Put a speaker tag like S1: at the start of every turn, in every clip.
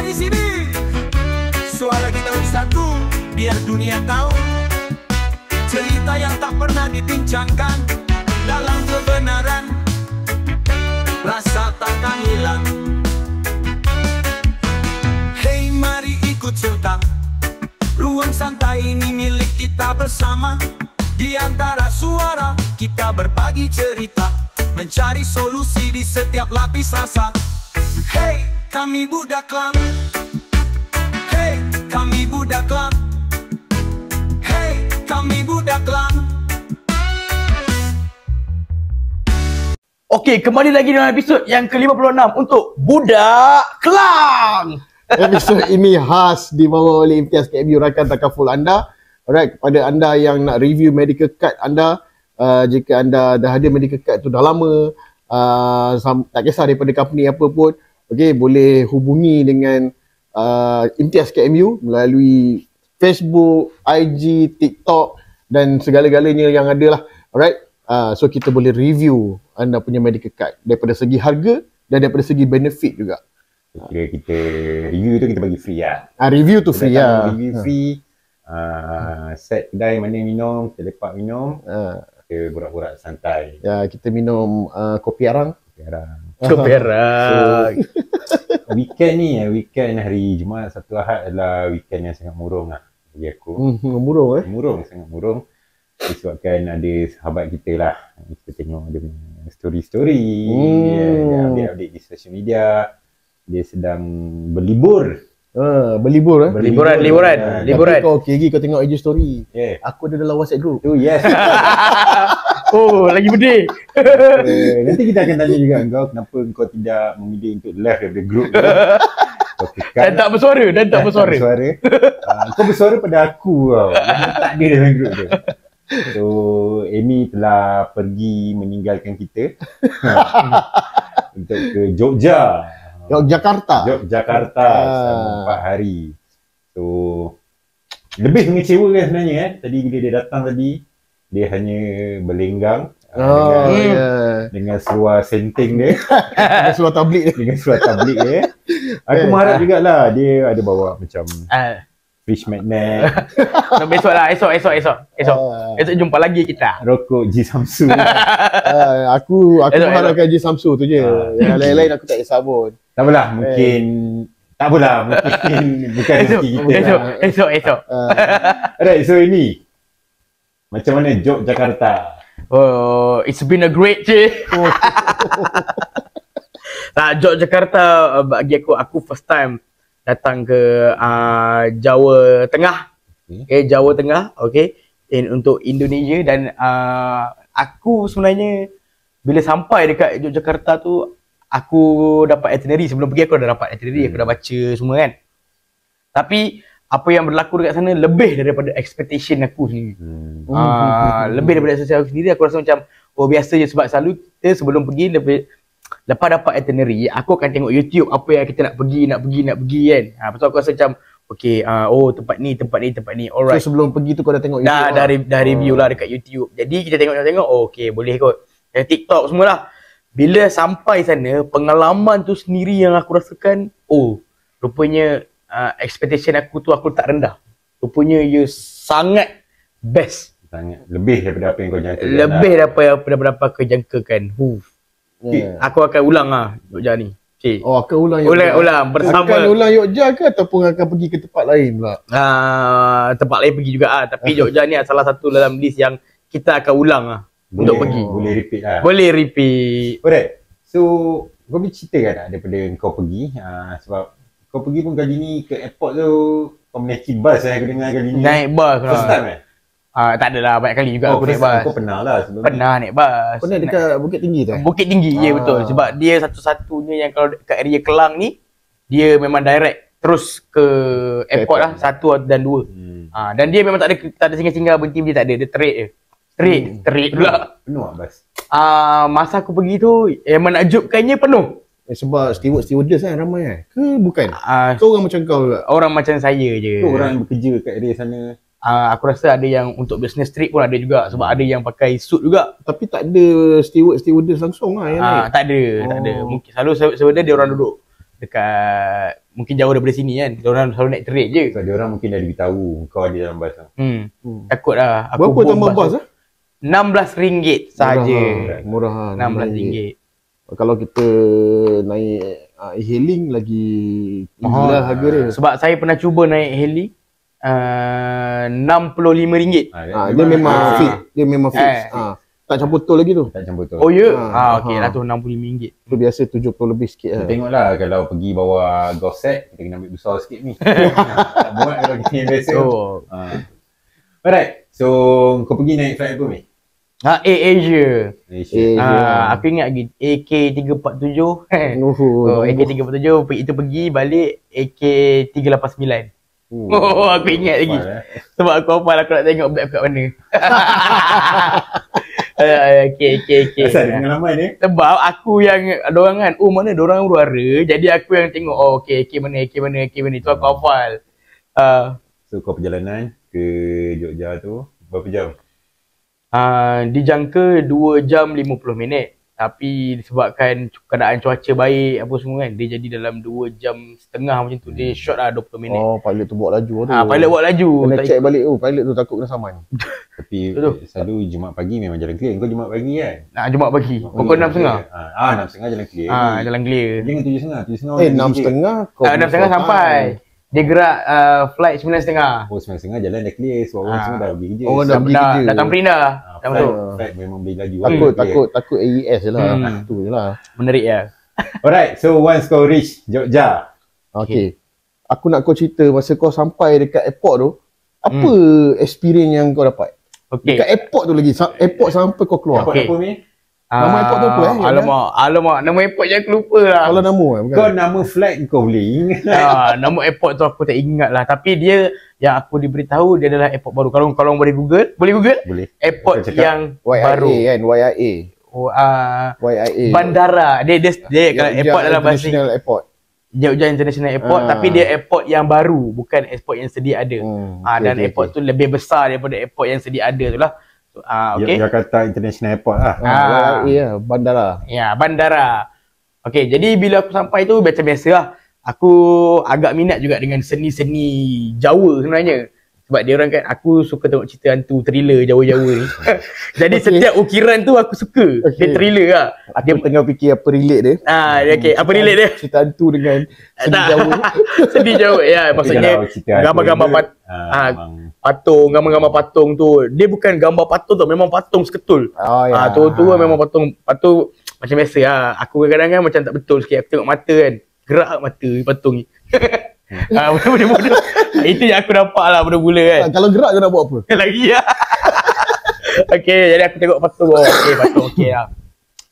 S1: di sini. Suara kita satu, biar dunia tahu cerita yang tak pernah dibincangkan. Dalam kebenaran, rasa takkan hilang. Hey, mari ikut serta. Ruang santai ini milik kita bersama. Di antara suara, kita berbagi cerita, mencari solusi di setiap lapis rasa. Hey, kami budak Klang. Hey, kami budak Klang. Hey, kami budak Klang.
S2: Okey, kembali lagi dalam episod yang ke-56 untuk Budak Klang.
S3: Episod ini khas dibawa oleh Imtiaz KMU, rakan takaful anda. Alright, kepada anda yang nak review medical card anda, jika anda dah ada medical card tu dah lama, tak kisah daripada company apa pun, okey, boleh hubungi dengan Imtiaz KMU melalui Facebook, IG, TikTok dan segala-galanya yang ada lah. Alright, so kita boleh review anda punya medical card daripada segi harga dan daripada segi benefit juga.
S4: Kira kita review tu kita bagi free lah.
S3: Review tu free lah.
S4: Review free. Set kedai mana minum, kita lepak minum. Kita borak-borak santai.
S3: Ya, kita minum kopi arang.
S2: Kopi arang.
S4: So, weekend hari Jumaat, Sabtu, Ahad adalah weekend yang sangat murung lah bagi aku.
S3: Murung
S4: Sangat murung. Disebabkan ada sahabat kita lah. Kita tengok dia punya story-story. Dia update di social media. Dia sedang berlibur.
S3: Berlibur
S2: Liburan.
S3: Tapi kau kau tengok IG story. Aku ada dalam WhatsApp group.
S4: Tu yes.
S2: Oh, lagi bedil.
S4: Nanti kita akan tanya juga engkau kenapa engkau tidak memilih untuk left daripada group tu.
S2: Dan tak bersuara.
S4: Kau bersuara pada aku tau. Yang tak ada dalam group tu. So, Amy telah pergi meninggalkan kita untuk ke
S3: Yogyakarta
S4: selama 4 hari. So, lebih mengecewakan sebenarnya Tadi bila dia datang tadi, dia hanya berlenggang dengan seluar senting dia.
S3: Dengan seluar tablik dia.
S4: Aku mengharap jugalah dia ada bawa macam fish magnet.
S2: So, besok lah, esok jumpa lagi kita.
S4: Rokok G Samsu.
S3: Aku mengharapkan G Samsu tu je. Yang lain-lain aku tak kisah pun.
S4: Tak apalah, mungkin bukan rezeki kita.
S2: Esok.
S4: Alright, so ini macam mana Yogyakarta?
S2: Oh, it's been a great day. Yogyakarta bagi aku first time datang ke Jawa Tengah. Jawa Tengah, untuk Indonesia. Dan aku sebenarnya bila sampai dekat Yogyakarta tu, aku dapat itinerary. Sebelum pergi aku dah dapat itinerary, aku dah baca semua kan. Tapi apa yang berlaku dekat sana lebih daripada expectation aku sendiri. Lebih daripada expectation aku sendiri. Aku rasa macam biasa je, sebab selalu kita sebelum pergi lepas dapat itinerary, aku akan tengok YouTube apa yang kita nak pergi kan. Lepas tu aku rasa macam tempat ni. Alright.
S3: So sebelum pergi tu kau dah tengok YouTube?
S2: Dah review lah dekat YouTube. Jadi kita tengok boleh kot. Dan TikTok semualah. Bila sampai sana, pengalaman tu sendiri yang aku rasakan, rupanya expectation aku tak rendah. Rupanya ia sangat best.
S4: Sangat lebih daripada apa yang kau jangka.
S2: Lebih daripada apa aku jangkakan. Aku akan ulang Jogja ni.
S3: Akan ulang
S2: bersama.
S3: Akan ulang Jogja ke ataupun akan pergi ke tempat lain pula?
S2: Tempat lain pergi juga tapi Jogja ni salah satu dalam list yang kita akan ulang untuk pergi.
S4: Boleh repeat lah.
S2: Boleh repeat.
S4: Alright. So, kau boleh cerita kan daripada kau pergi, sebab kau pergi pun kali ni ke airport tu kau menaiki bus aku dengar kali ni.
S2: Naik bus lah.
S4: First time
S2: tak adalah, banyak kali juga aku naik bus.
S4: Kau pernah lah sebelum
S2: Pernah naik bus.
S3: Kau naik dekat Bukit Tinggi tu?
S2: Bukit Tinggi, ya betul. Sebab dia satu-satunya yang kalau dekat area Kelang ni, dia memang direct terus ke airport lah, 1 dan 2. Dan dia memang tak ada singgah-singgah berhenti, tak ada. Dia straight je. Straight pula.
S4: Penuh lah bus?
S2: Masa aku pergi tu, yang menakjubkannya penuh.
S3: Sebab stewardess kan ramai ke bukan? Kau orang macam kau juga?
S2: Orang macam saya je.
S4: Kau orang bekerja kat area sana?
S2: Aku rasa ada yang untuk business trip pun ada juga. Sebab ada yang pakai suit juga.
S3: Tapi tak ada stewardess langsung lah yang naik?
S2: Tak ada. Mungkin selalu sebenarnya dia orang duduk dekat mungkin jauh daripada sini kan. Diorang selalu naik train je.
S4: So, dia orang mungkin dah beritahu kau ada dalam bas tu.
S2: Takut lah. Aku
S3: Berapa
S2: book
S3: tambah bas
S2: tu. RM16 sahaja.
S3: Murah.
S2: RM16.
S3: Kalau kita naik e-hailing lagi tinggi lah harga dia.
S2: Sebab saya pernah cuba naik heli RM65.
S3: Dia memang fix. Dia memang fix. Tak campur tol lagi tu.
S4: Tak campur tu.
S2: Oh ya? Okey lah tu RM65.
S3: Tu biasa 70 lebih sikit lah.
S4: Tengoklah kalau pergi bawa Goset, kita kena ambil besar sikit ni. Tak buat kalau kita yang biasa. Alright. So kau pergi naik flight apa ni?
S2: Asia.
S4: Malaysia.
S2: Aku ingat lagi AK347. AK347 itu pergi balik AK389. Aku ingat lagi. Sebab aku hafal aku nak tengok map kat mana. Okay.
S4: Asal ada pengalaman ni?
S2: Sebab aku yang dorang kan, mana dorang luara. Jadi aku yang tengok, AK mana. Tu aku hafal.
S4: So kau perjalanan ke Jogja tu berapa jam?
S2: Dijangka 2 jam 50 minit. Tapi disebabkan keadaan cuaca baik apa semua kan, dia jadi dalam 2 jam setengah macam tu. Dia short lah 20 minit.
S3: Pilot tu bawa laju tu.
S2: Pilot bawa laju.
S3: Kena check balik pilot tu takut kena saman.
S4: Tapi selalu Jumaat pagi memang jalan clear. Kau Jumaat pagi kan?
S2: Jumaat pagi. Pukul 6.30.
S4: 6.30 jalan clear.
S2: Jalan clear.
S4: Jangan 7.30.
S3: 6.30
S2: 6.30 sampai. Dia gerak flight 9.30.
S4: Oh 9.30 jalan dah clear. Sebab orang semua dah pergi kerja.
S3: Orang dah pergi kerja.
S2: Datang print dah.
S4: Flight memang boleh laju.
S3: Takut AES je lah. Tu je lah.
S2: Menarik ya.
S4: Alright, so once kau reach Jogja.
S3: Okay. Aku nak kau cerita masa kau sampai dekat airport tu, apa experience yang kau dapat?
S2: Okay.
S3: Dekat airport tu lagi, airport sampai kau keluar.
S4: Airport apa ni?
S3: Nama airport tu apa
S2: Alamak, nama airport je aku lupa lah.
S3: Kalau nama bukan?
S4: Kau nama flight kau boleh ingat.
S2: Nama airport tu aku tak ingat lah. Tapi dia yang aku diberitahu dia adalah airport baru. Kalau boleh Google, boleh Google?
S4: Boleh.
S2: Airport yang baru.
S3: YIA kan, YIA. YIA.
S2: Bandara. Dia kalau airport dalam bahasa
S3: International Airport.
S2: Jogja International Airport, tapi dia airport yang baru, bukan airport yang sedia ada. Dan airport tu lebih besar daripada airport yang sedia ada tu lah. Okay.
S4: Jakarta International Airport lah.
S3: YIA, bandara.
S2: Ya, bandara. Okay, jadi bila aku sampai tu macam biasa lah. Aku agak minat juga dengan seni-seni Jawa sebenarnya. Sebab dia orang kan, aku suka tengok cerita hantu, thriller Jawa-Jawa ni. Jadi setiap ukiran tu aku suka. Dia thriller lah.
S3: Dia tengah fikir apa relate dia.
S2: Okay. Apa relate dia?
S3: Cerita hantu dengan seni Jawa.
S2: Seni Jawa, ya. Maksudnya gambar-gambar patung, gambar-gambar patung tu. Dia bukan gambar patung tu, memang patung seketul. Tu memang patung macam biasa lah. Aku kadang-kadang kan macam tak betul sikit. Aku tengok mata kan, gerak mata patung ni. Benda-benda itu yang aku nampak lah mula-mula kan.
S3: Kalau gerak kau nak buat apa?
S2: Lagi lah. Okay, jadi aku tengok patung. Patung okay lah.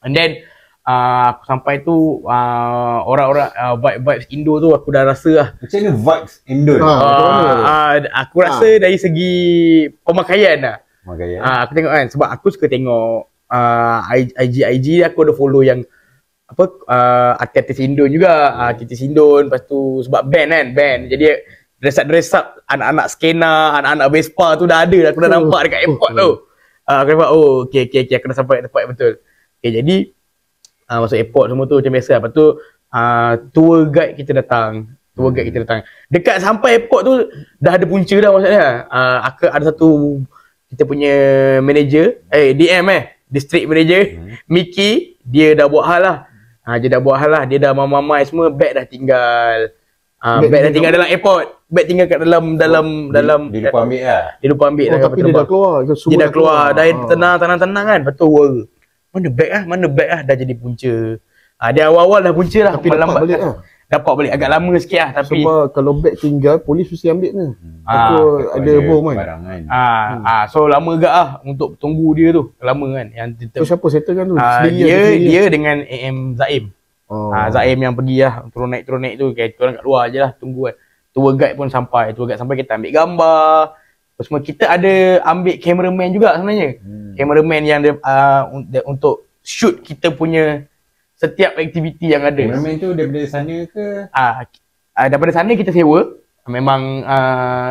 S2: And then aku sampai tu orang-orang vibes Indo tu aku dah rasa lah.
S4: Macam mana vibes Indo?
S2: Aku rasa dari segi pemakaian lah. Aku tengok kan, sebab aku suka tengok IG aku ada follow yang artis Indon juga, artis Indon. Lepas tu sebab band. Jadi dress up anak-anak skena, anak-anak Vespa tu dah ada. Aku dah nampak dekat airport tu. Aku nampak okay, aku dah sampai tempat yang betul. Okay, jadi masuk airport semua tu macam biasa. Lepas tu tour guide kita datang. Dekat sampai airport tu dah ada punca dah maksudnya. Aku ada satu kita punya manager, district manager, Mickey, dia dah buat hal lah. Dia dah mamai semua, bag dah tinggal. Bag dah tinggal dalam airport. Bag tinggal kat dalam
S4: Dia lupa ambil lah.
S2: Dia lupa ambil
S3: tapi dia dah keluar.
S2: Dia dah keluar. Dah tenang kan. Lepas tu mana bag lah dah jadi punca. Dia awal-awal dah punca lah.
S3: Tapi dapat balik lah.
S2: Dapat balik agak lama sikit lah. Tapi
S3: sebab kalau bag tinggal, polis mesti ambil ni. Ada bom kan.
S2: So lama agak lah untuk tunggu dia tu. Lama kan.
S3: So siapa settle kan tu?
S2: Dia dengan AM Zaim. Zaim yang pergi lah. Turun naik tu. Kita orang kat luar je lah tunggu kan. Tour guide pun sampai. Kita ambil gambar. Semua kita ada ambil cameraman juga sebenarnya. Cameraman yang untuk shoot kita punya setiap aktiviti yang ada.
S4: Cameraman tu daripada sana ke?
S2: Daripada sana kita sewa. Memang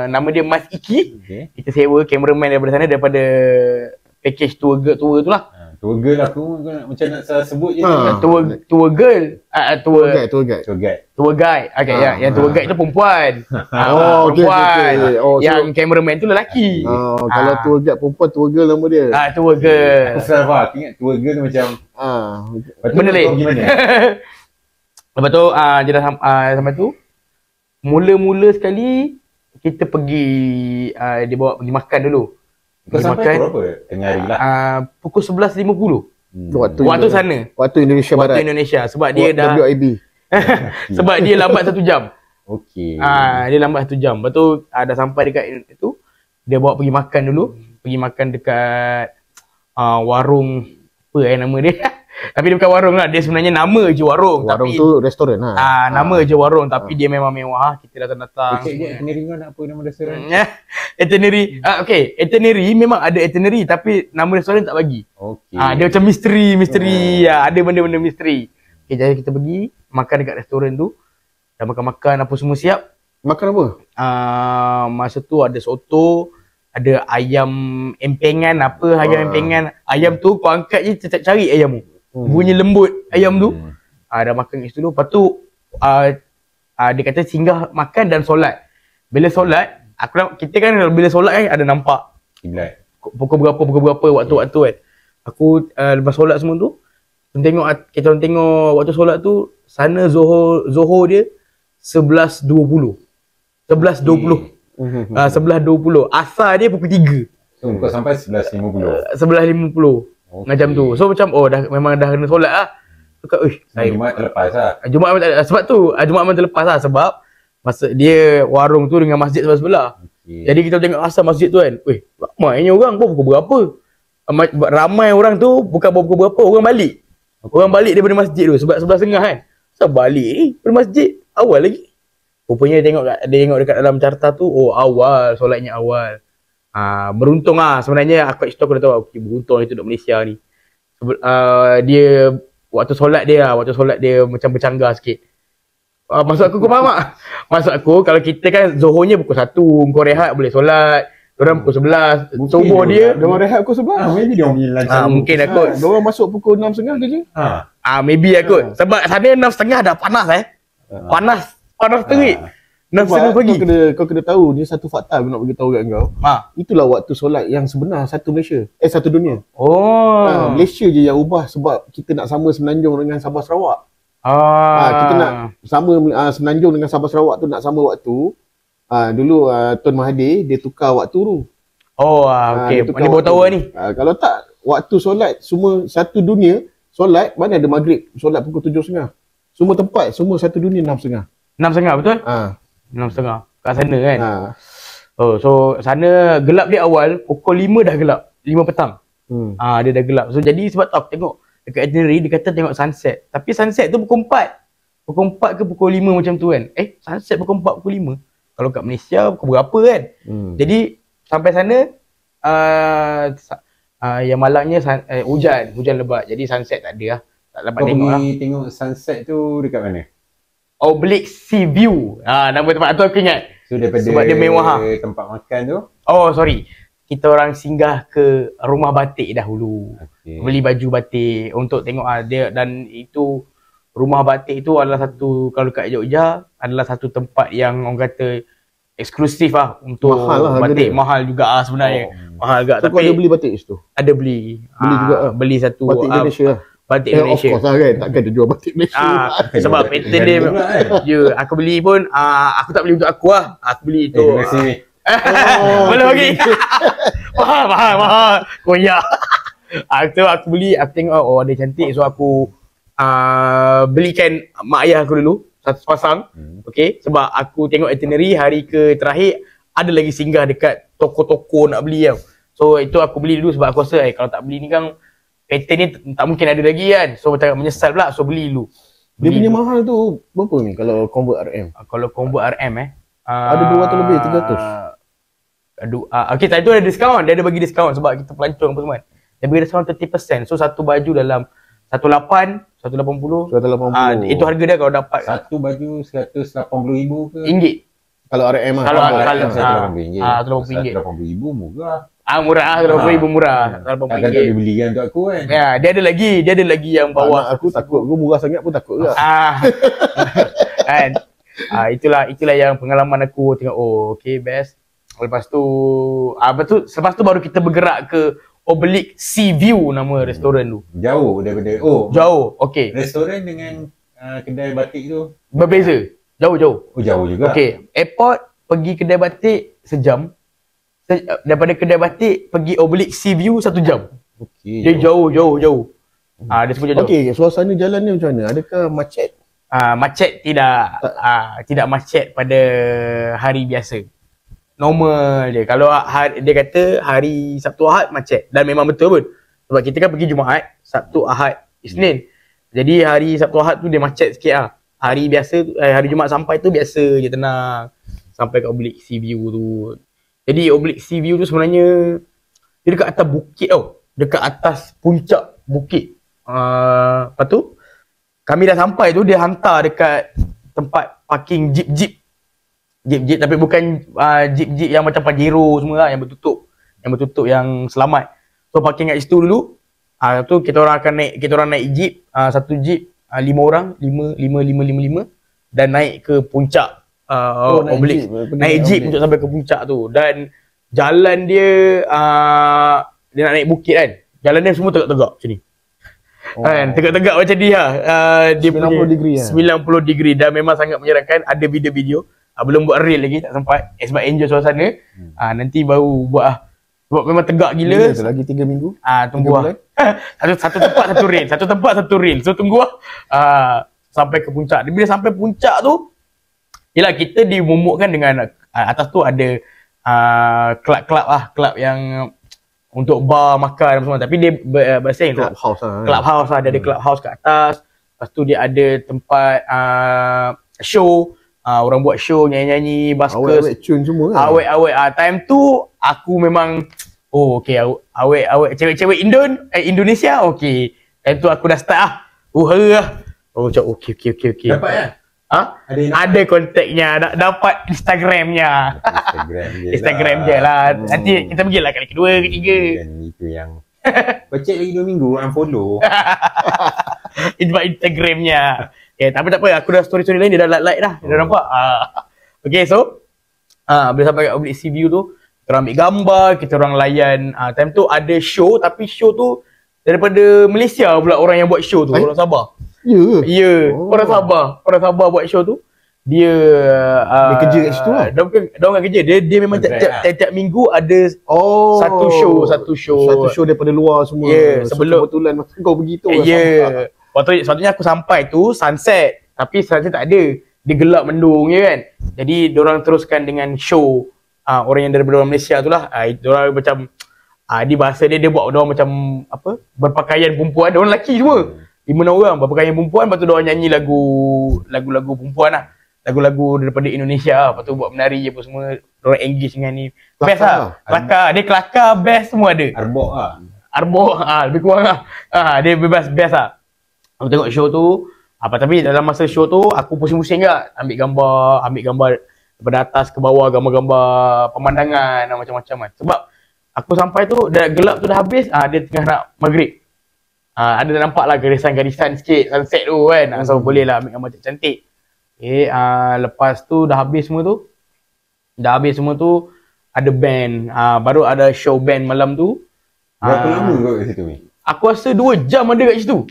S2: nama dia Mas Iki. Kita sewa cameraman daripada sana, daripada package tour tu lah.
S4: Tour girl aku macam nak salah sebut je.
S2: Tour girl. Tour
S3: guide.
S2: Tour guide. Okay, yang tour guide tu perempuan.
S3: Okay.
S2: Yang cameraman tu lelaki.
S3: Kalau tour guide perempuan, tour girl nama dia.
S2: Tour girl.
S4: Aku salah, aku ingat tour girl tu macam
S2: benda lain.
S4: Gimana?
S2: Lepas tu dia dah sampai tu. Mula-mula sekali kita pergi dia bawa pergi makan dulu.
S4: Kau sampai pukul berapa? Tengah hari lah.
S2: Pukul 11.50. Waktu sana.
S3: Waktu Indonesia Barat.
S2: Waktu Indonesia sebab dia dah
S3: WIB.
S2: sebab dia lambat 1 jam.
S4: Okey.
S2: Dia lambat 1 jam. Lepas tu dah sampai dekat itu, dia bawa pergi makan dulu. Pergi makan dekat warung apa nama dia. Tapi dia bukan warung lah, dia sebenarnya nama je warung.
S3: Warung
S2: tapi,
S3: tu restoran lah.
S2: Nama je warung tapi dia memang mewah. Kita datang-datang.
S4: Itinerary kau nak apa nama restoran?
S2: Itinerary. Okay, itinerary memang ada itinerary tapi nama restoran tak bagi.
S4: Okey.
S2: Dia macam misteri. Ada benda-benda misteri. Okay, jadi kita pergi makan dekat restoran tu. Dah makan-makan apa semua siap.
S3: Makan apa?
S2: Masa tu ada soto, ada ayam empengan ayam empengan. Ayam tu kau angkat je cari ayam tu. Bunyi lembut ayam tu. Dah makan kat situ dulu. Lepas tu dia kata singgah makan dan solat. Bila solat, kita kan bila solat kan ada nampak
S4: Kiblat.
S2: pukul berapa waktu-waktu kan. Aku lepas solat semua tu, kita tengok waktu solat tu sana Zohor dia 11.20. 11.20. 11.20. Asar dia pukul 3.
S4: So kau sampai 11.50.
S2: 11.50. Macam tu. So macam memang dah kena solat lah.
S4: Jumaat terlepas lah.
S2: Jumaat sebab tu Jumaat memang terlepas lah sebab masa dia warung tu dengan masjid sebelah-sebelah. Jadi kita tengok asal masjid tu kan. Ramainya orang pukul berapa? Ramai orang tu bukan pukul berapa, orang balik. Orang balik daripada masjid tu sebab 11.30 kan. So balik ni daripada masjid awal lagi. Rupanya dia tengok dekat dalam carta tu, awal, solatnya awal. Beruntung lah sebenarnya aku dah tahu beruntung itu duduk Malaysia ni. Dia waktu solat dia macam bercanggah sikit. Maksud aku kau faham tak? Maksud aku kalau kita kan Zohornya pukul 1, kau rehat boleh solat. Diorang pukul 11. Subuh dia
S3: rehat pukul 11.
S4: Maybe dia punya lunch.
S2: Mungkin kot.
S3: Diorang masuk pukul 6.30 kerja.
S2: Maybe kot. Sebab sana 6.30 dah panas Panas terik. 6.30 pagi.
S3: Kau kena tahu, ni satu fakta aku nak bagi tahu kat kau. Itulah waktu solat yang sebenar satu Malaysia. Satu dunia. Malaysia je yang ubah sebab kita nak sama Semenanjung dengan Sabah Sarawak. Kita nak sama Semenanjung dengan Sabah Sarawak tu nak sama waktu. Dulu Tun Mahathir dia tukar waktu tu.
S2: Okey. Mana baru tahu ni.
S3: Kalau tak waktu solat semua satu dunia solat, mana ada maghrib solat pukul 7.30. Semua tempat semua satu dunia 6.30.
S2: 6.30 betul? 6.30 kat sana kan. So sana gelap dia awal pukul 5 dah gelap. 5 petang. Dia dah gelap. So jadi sebab tu aku tengok dekat itinerary dia kata tengok sunset. Tapi sunset tu pukul 4. Pukul 4 ke pukul 5 macam tu kan. Sunset pukul 4 pukul 5. Kalau kat Malaysia pukul berapa kan. Jadi sampai sana yang malangnya hujan lebat. Jadi sunset tak ada lah. Tak dapat tengok lah.
S4: Kau tengok sunset tu dekat mana?
S2: Oblique Sea View. Nama tempat tu aku ingat.
S4: So daripada
S2: sebab dia mewah.
S4: Tempat makan tu?
S2: Sorry. Kita orang singgah ke rumah batik dahulu. Beli baju batik untuk tengok dia, dan itu rumah batik itu adalah satu, kalau kat Jogja adalah satu tempat yang orang kata eksklusif lah untuk mahal lah batik. Mahal juga sebenarnya. Mahal juga.
S3: Tapi ada beli batik situ?
S2: Ada beli.
S3: Beli juga lah.
S2: Beli satu
S3: batik Indonesia lah.
S2: Batik Malaysia.
S3: Of course lah kan, takkan dia jual batik Malaysia.
S2: Sebab pattern dia aku beli pun aku tak beli untuk aku lah. Aku beli tu.
S4: Terima kasih.
S2: Boleh bagi. Mahal. Koyak. Aku beli, aku tengok dia cantik, so aku belikan mak ayah aku dulu satu pasang. Okey, sebab aku tengok itinerary hari ke terakhir ada lagi singgah dekat toko-toko nak beli tau. So itu aku beli dulu sebab aku rasa kalau tak beli ni kan pattern ni tak mungkin ada lagi kan. So macam menyesal pula, so beli dulu.
S3: Dia punya mahal tu berapa ni kalau convert RM?
S2: Kalau convert RM
S3: ada 200 lebih, 300.
S2: Okay, tadi tu ada diskaun. Dia ada bagi diskaun sebab kita pelancong apa semua. Dia bagi diskaun 30%. So satu baju dalam 180. Itu harga dia kalau dapat.
S4: Satu baju 180,000 ke?
S2: Ringgit.
S3: Kalau RM lah.
S2: Kalau
S4: RM.
S2: RM.
S4: RM.
S2: RM.
S4: RM80,000 murah.
S2: Murah, RM80,000 murah.
S4: Takkan tak boleh beli kan untuk aku kan.
S2: Ya, dia ada lagi yang bawah.
S3: Anak aku takut, aku murah sangat pun takut juga.
S2: Kan. Itulah yang pengalaman aku tengok, oh okay best. Lepas tu selepas tu baru kita bergerak ke Oblique Sea View nama restoran tu.
S4: Jauh daripada
S2: Jauh. Okey.
S4: Restoran dengan kedai batik tu
S2: Berbeza. Jauh.
S4: oh jauh juga.
S2: Okey, airport pergi kedai batik sejam. Daripada kedai batik pergi Oblique Sea View 1 jam.
S4: Okey.
S2: Dia jauh. Dia sebut jauh.
S3: Okey, suasana jalan ni macam mana? Adakah macet?
S2: Macet tidak. Tidak macet pada hari biasa. Normal je. Kalau dia kata hari Sabtu Ahad macet. Dan memang betul pun. Sebab kita kan pergi Jumaat, Sabtu Ahad, Isnin. Jadi hari Sabtu Ahad tu dia macet sikit lah. Hari biasa, hari Jumaat sampai tu biasa je, tenang. Sampai ke Oblique Sea View tu. Jadi Oblique Sea View tu sebenarnya dia dekat atas bukit tau. Dekat atas puncak bukit. Lepas tu kami dah sampai tu dia hantar dekat tempat parking jeep tapi bukan jeep yang macam Pajero semua lah, yang bertutup yang selamat. So parking kat situ dulu. Tu kita orang naik jeep, satu jeep 5 orang, 5 dan naik ke puncak Oblique. Naik jeep untuk sampai ke puncak tu. Dan jalan dia dia nak naik bukit kan. Jalan dia semua tegak-tegak macam ni. Kan, tegak-tegak macam ni lah. Dia
S3: 90 degree lah.
S2: 90 degree dan memang sangat menyeramkan. Ada video-video. Belum buat reel lagi, tak sempat. Sebab enjoy suasana. Nanti baru buat lah. Sebab memang tegak gila.
S3: Lagi 3 minggu.
S2: Tunggu lah. Satu tempat satu reel. Satu tempat satu reel. So tunggu lah. Sampai ke puncak. Bila sampai puncak tu, yelah kita dimumukkan dengan atas tu ada kelab-kelab lah. Kelab yang untuk bar, makan semua. Tapi dia berasing
S3: Clubhouse lah.
S2: Clubhouse lah. Dia ada clubhouse kat atas. Lepas tu dia ada tempat show. Orang buat show, nyanyi-nyanyi, baskers.
S3: Awet-awet tune semua kan?
S2: Awet-awet. Time tu aku memang okay, awet cewek-cewek Indonesia okay. Time tu aku dah start lah. Macam okay.
S4: Dapat kan?
S2: Ada kontaknya, dapat Instagramnya. Instagram je lah. Nanti kita pergilah kali kedua, ketiga.
S4: Itu yang baca lagi 2 minggu, unfollow.
S2: Sebab Instagramnya. Tapi tak apa, aku dah story lain dia dah like dah. Dia dah nampak. Okay, so bila sampai kat Oblique Sea View tu, kita orang ambil gambar, kita orang layan. Time tu ada show, tapi show tu daripada Malaysia pula orang yang buat show tu, orang Sabah. Ya. Orang Sabah buat show tu. Dia
S3: kerja kat situ lah.
S2: Dia bukan kerja. Dia memang tiap minggu ada satu show
S3: daripada luar semua.
S2: Sebelum
S3: kebetulan masa kau pergi tu.
S2: Sepatutnya aku sampai tu sunset. Tapi sunset tak ada. Dia gelap mendung je kan. Jadi diorang teruskan dengan show orang yang daripada orang Malaysia tu lah. Diorang macam di bahasa dia buat diorang macam apa, berpakaian perempuan. Diorang lelaki semua 5-6 orang berpakaian perempuan. Lepas tu diorang nyanyi lagu-lagu perempuan lah. Lagu-lagu daripada Indonesia lah. Lepas tu buat menari apa semua. Diorang engage dengan ni. Best lah. Kelakar. Dia kelakar best semua ada. Arbok lebih kurang lah. Dia bebas best lah. Aku tengok show tu. Tapi dalam masa show tu aku pusing-pusing juga. Ambil gambar daripada atas ke bawah, gambar-gambar pemandangan macam-macam kan. Sebab aku sampai tu dah gelap tu dah habis. Dia tengah nak maghrib. Ada nampak lah garisan-garisan sikit sunset tu kan. So boleh lah ambil gambar cantik. Lepas tu dah habis semua tu. Ada band. Baru ada show band malam tu.
S4: Berapa lama kau kat situ ni?
S2: Aku rasa 2 jam ada kat situ.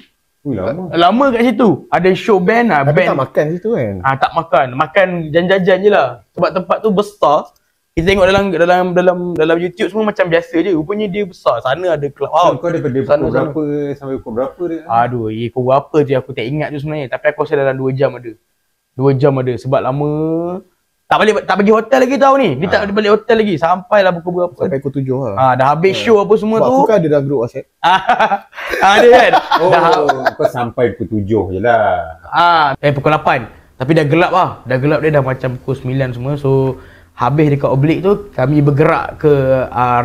S2: Lama kat situ. Ada show band.
S3: Tapi
S2: band
S3: tak makan situ kan?
S2: Tak makan. Makan jajan-jajan je lah. Sebab tempat tu besar. Kita tengok dalam YouTube semua macam biasa je. Rupanya dia besar. Sana ada clubhouse.
S4: Kau daripada pukul berapa sampai pukul berapa dia?
S2: Pukul berapa je aku tak ingat tu sebenarnya. Tapi aku rasa dalam 2 jam ada. 2 jam ada. Sebab lama. Tak pergi hotel lagi tau ni. Dia tak balik hotel lagi. Sampailah pukul berapa.
S3: Sampai pukul 7 lah.
S2: Dah habis show apa semua tu.
S3: Aku kan ada dalam grup WhatsApp.
S2: Ada kan?
S4: Kau sampai pukul 7 je lah.
S2: Pukul 8. Tapi dah gelap lah. Dah gelap dia dah macam pukul 9 semua. So habis dekat Oblique tu, kami bergerak ke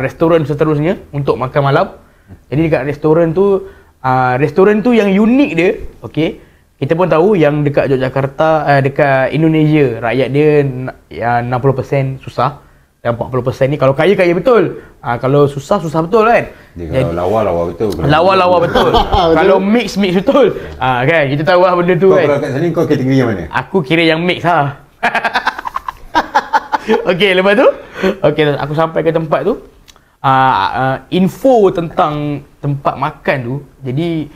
S2: restoran seterusnya untuk makan malam. Jadi dekat restoran tu yang unik dia, okay, kita pun tahu yang dekat Yogyakarta, dekat Indonesia, rakyat dia 60% susah Dan 40% ni kalau kaya betul. Kalau susah betul kan.
S4: Dia kalau lawa betul.
S2: Lawa betul. Kalau mix betul. Kan kita tahu lah benda tu kan.
S4: Kalau kat sana kau kategori yang mana?
S2: Aku kira yang mix lah. Okey, lepas tu aku sampai ke tempat tu. Info tentang tempat makan tu. Jadi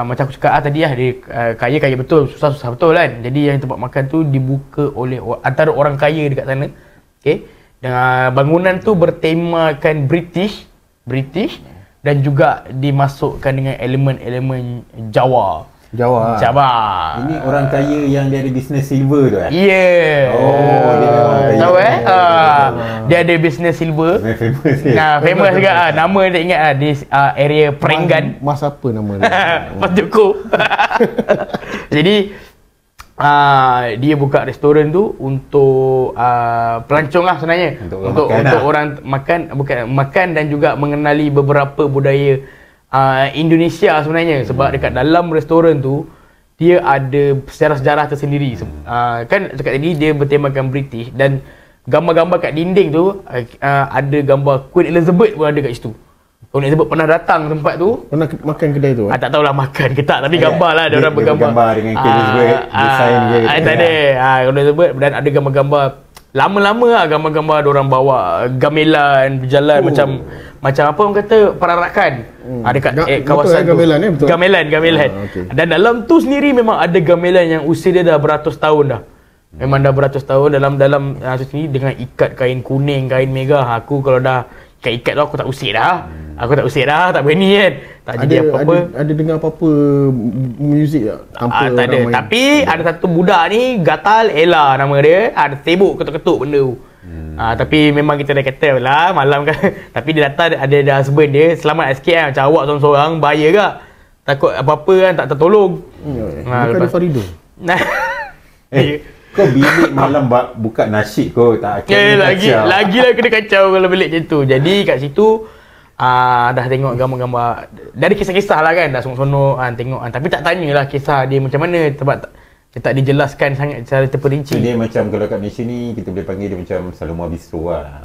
S2: macam aku cakap tadi lah, dia kaya betul, susah betul kan. Jadi yang tempat makan tu dibuka oleh antara orang kaya dekat sana. Okey. Dan bangunan tu bertemakan British dan juga dimasukkan dengan elemen-elemen Jawa.
S4: Ini orang kaya yang dia ada bisnes silver tu
S2: Ya. Yeah.
S4: Oh, dia memang kaya.
S2: Tahu dia ada bisnes silver.
S4: Famous dia.
S2: Famous juga. Nama dia ingat di area Perenggan.
S3: Mas apa nama dia?
S2: Mas Joko. Jadi dia buka restoran tu untuk pelancong lah sebenarnya. Untuk orang makan dan juga mengenali beberapa budaya Indonesia sebenarnya. Sebab dekat dalam restoran tu dia ada sejarah-sejarah tersendiri. Kan cakap tadi dia bertemakan British dan gambar-gambar kat dinding tu ada gambar Queen Elizabeth pun ada kat situ. Queen Elizabeth pernah datang tempat tu.
S3: Pernah makan kedai tu?
S2: Tak tahulah makan ke tak, tapi gambar lah dia orang bergambar.
S4: Gambar dengan Queen Elizabeth, design dia.
S2: Tak ada. Queen Elizabeth dan ada gambar-gambar lama-lama lah, gambar-gambar dia orang bawa gamelan berjalan macam apa orang kata perarakan. Dekat kawasan tu.
S3: Gamelan betul.
S2: Gamelan.
S3: Okay.
S2: Dan dalam tu sendiri memang ada gamelan yang usia dia dah beratus tahun dah. Memang dah beratus tahun dalam tu sendiri dengan ikat kain kuning, kain merah. Aku kalau dah ikat tu aku tak usik dah. Tak berani kan. Tak jadi apa-apa. Ada
S3: dengar apa-apa muzik tak?
S2: Tak ada. Tapi ada satu budak ni gatal, Ella nama dia. Ada sibuk ketuk-ketuk benda tu. Tapi memang kita dah kata lah malam kan. Tapi dia datang ada husband dia. Selamat sikit kan. Macam awak seorang-seorang bahaya ke? Takut apa-apa kan tak tertolong.
S3: Bukan ada Farido.
S4: Kau bilik malam buka nasyid kau tak
S2: lagi lah kena kacau kalau bilik macam tu. Jadi kat situ dah tengok gambar-gambar dari kisah-kisah lah kan, dah sonok-sonok tengok tapi tak tanyalah kisah dia macam mana sebab tak dijelaskan sangat secara terperinci.
S4: Dia macam kalau kat Malaysia ni kita boleh panggil dia macam Saloma Bistro lah.